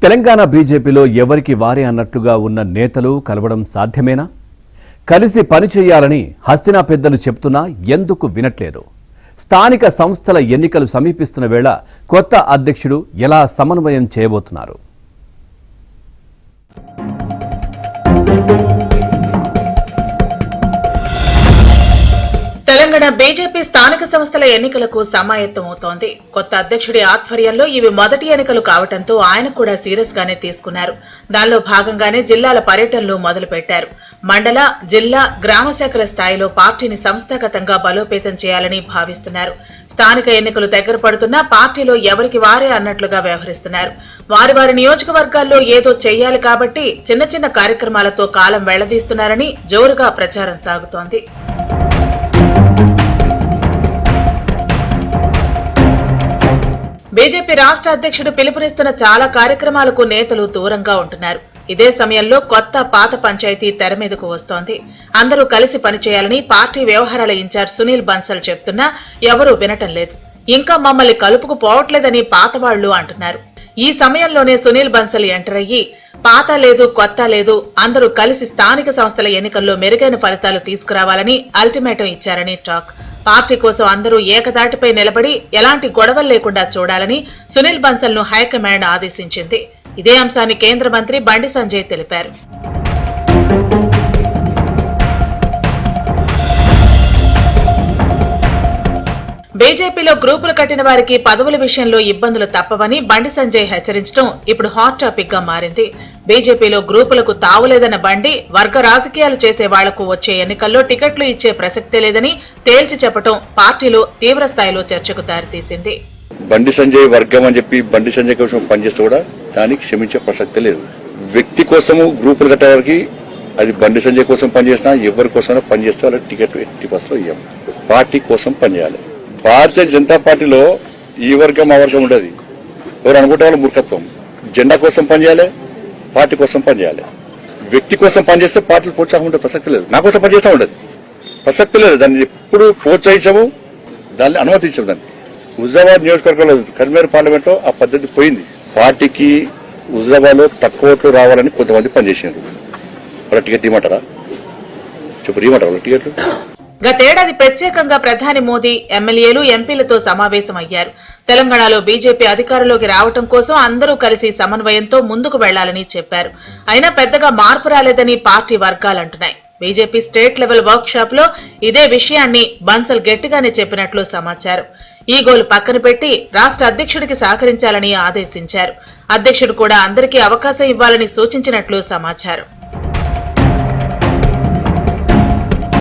తెలంగాణ బీజేపీలో ఎవరికి వారే అన్నట్లుగా ఉన్న నేతలు కలవడం సాధ్యమేనా? కలిసి పనిచేయాలని హస్తినా పెద్దలు చెప్తున్నా ఎందుకు వినట్లేదు? స్థానిక సంస్థల ఎన్నికలు సమీపిస్తున్న వేళ కొత్త అధ్యక్షుడు ఎలా సమన్వయం చేయబోతున్నారు? తెలంగాణ బీజేపీ స్థానిక సంస్థల ఎన్నికలకు సమాయత్తమవుతోంది. కొత్త అధ్యక్షుడి ఆధ్వర్యంలో ఇవి మొదటి ఎన్నికలు కావడంతో ఆయన కూడా సీరియస్ గానే తీసుకున్నారు. దానిలో భాగంగానే జిల్లాల పర్యటనలు మొదలుపెట్టారు. మండల, జిల్లా, గ్రామ శాఖల స్థాయిలో పార్టీని సంస్థాగతంగా బలోపేతం చేయాలని భావిస్తున్నారు. స్థానిక ఎన్నికలు దగ్గర పడుతున్నా పార్టీలో ఎవరికి వారే అన్నట్లుగా వ్యవహరిస్తున్నారు. వారి వారి నియోజకవర్గాల్లో ఏదో చెయ్యాలి కాబట్టి చిన్న చిన్న కార్యక్రమాలతో కాలం వెళ్లదీస్తున్నారని జోరుగా ప్రచారం సాగుతోంది. బీజేపీ రాష్ట్ర అధ్యక్షుడు పిలుపునిస్తున్న చాలా కార్యక్రమాలకు నేతలు దూరంగా ఉంటున్నారు. ఇదే సమయంలో కొత్త పాత పంచాయతీ తెర మీదకు వస్తోంది. అందరూ కలిసి పనిచేయాలని పార్టీ వ్యవహారాల ఇన్ఛార్జ్ సునీల్ బన్సల్ చెప్తున్నా ఎవరూ వినటం లేదు. ఇంకా మమ్మల్ని కలుపుకుపోవట్లేదని పాతవాళ్లు అంటున్నారు. ఈ సమయంలోనే సునీల్ బన్సల్ ఎంటర్ అయ్యి పాత లేదు, కొత్త లేదు, అందరూ కలిసి స్థానిక సంస్థల ఎన్నికల్లో మెరుగైన ఫలితాలు తీసుకురావాలని అల్టిమేటం ఇచ్చారని టాక్. పార్టీ కోసం అందరూ ఏకదాటిపై నిలబడి ఎలాంటి గొడవలు లేకుండా చూడాలని సునీల్ బన్సల్ ను హైకమాండ్ ఆదేశించింది. ఇదే అంశాన్ని కేంద్ర మంత్రి బండి సంజయ్ తెలిపారు. బీజేపీలో గ్రూపులు కట్టిన వారికి పదవుల విషయంలో ఇబ్బందులు తప్పవని బండి సంజయ్ హెచ్చరించడం ఇప్పుడు హాట్ టాపిక్ గా మారింది. బీజేపీలో గ్రూపులకు తావులేదన్న బండి వర్గ రాజకీయాలు చేసే వాళ్లకు వచ్చే ఎన్నికల్లో టికెట్లు ఇచ్చే ప్రసక్తే లేదని తేల్చి చెప్పడం పార్టీలో తీవ్ర స్థాయిలో చర్చకు దారితీసింది. బండి సంజయ్ వర్గం అని చెప్పి బండి సంజయ్ కోసం పనిచేస్తే కూడా దానికి క్షమించే ప్రసక్తే లేదు. వ్యక్తి కోసము గ్రూపులు కట్టేవారికి అది బండి సంజయ్ కోసం పనిచేసినా ఎవరి కోసం పనిచేస్తే వాళ్ళకి టికెట్లు ఎట్టి బస్సులో ఇవ్వం. పార్టీ కోసం పనిచేయాలి. భారతీయ జనతా పార్టీలో ఈ వర్గం ఆ వర్గం ఉండదు. ఎవరు అనుకుంటే వాళ్ళు మూర్ఖత్వం. జెండా కోసం పనిచేయాలి, పార్టీ కోసం పనిచేయాలి. వ్యక్తి కోసం పనిచేస్తే పార్టీలు ప్రోత్సాహం ఉండే ప్రసక్తి లేదు. నా కోసం పనిచేస్తా ఉండదు, ప్రసక్తి లేదు. దాన్ని ఎప్పుడు ప్రోత్సహించము, దాన్ని అనుమతించము. దాన్ని హుజరాబాద్ నియోజకవర్గంలో కరీంనగర్ పార్లమెంట్ లో ఆ పద్ధతి పోయింది. పార్టీకి హుజరాబాద్ లో తక్కువ ఓట్లు రావాలని కొంతమంది పనిచేసినారు. వాళ్ళ టికెట్ ఇవ్వమంటారా? చెప్పు, ఇవ్వమంటారా వాళ్ళ టికెట్లు? గతేడాది ప్రత్యేకంగా ప్రధాని మోదీ ఎమ్మెల్యేలు, ఎంపీలతో సమావేశమయ్యారు. తెలంగాణలో బీజేపీ అధికారంలోకి రావడం కోసం అందరూ కలిసి సమన్వయంతో ముందుకు వెళ్లాలని చెప్పారు. అయినా పెద్దగా మార్పు రాలేదని పార్టీ వర్గాలంటున్నాయి. BJP state level workshop లో ఇదే విషయాన్ని బన్సల్ గట్టిగానే చెప్పినట్లు సమాచారం. ఈ గోలు పక్కన పెట్టి రాష్ట్ర అధ్యక్షుడికి సహకరించాలని ఆదేశించారు. అధ్యక్షుడు కూడా అందరికీ అవకాశం ఇవ్వాలని సూచించినట్లు సమాచారం.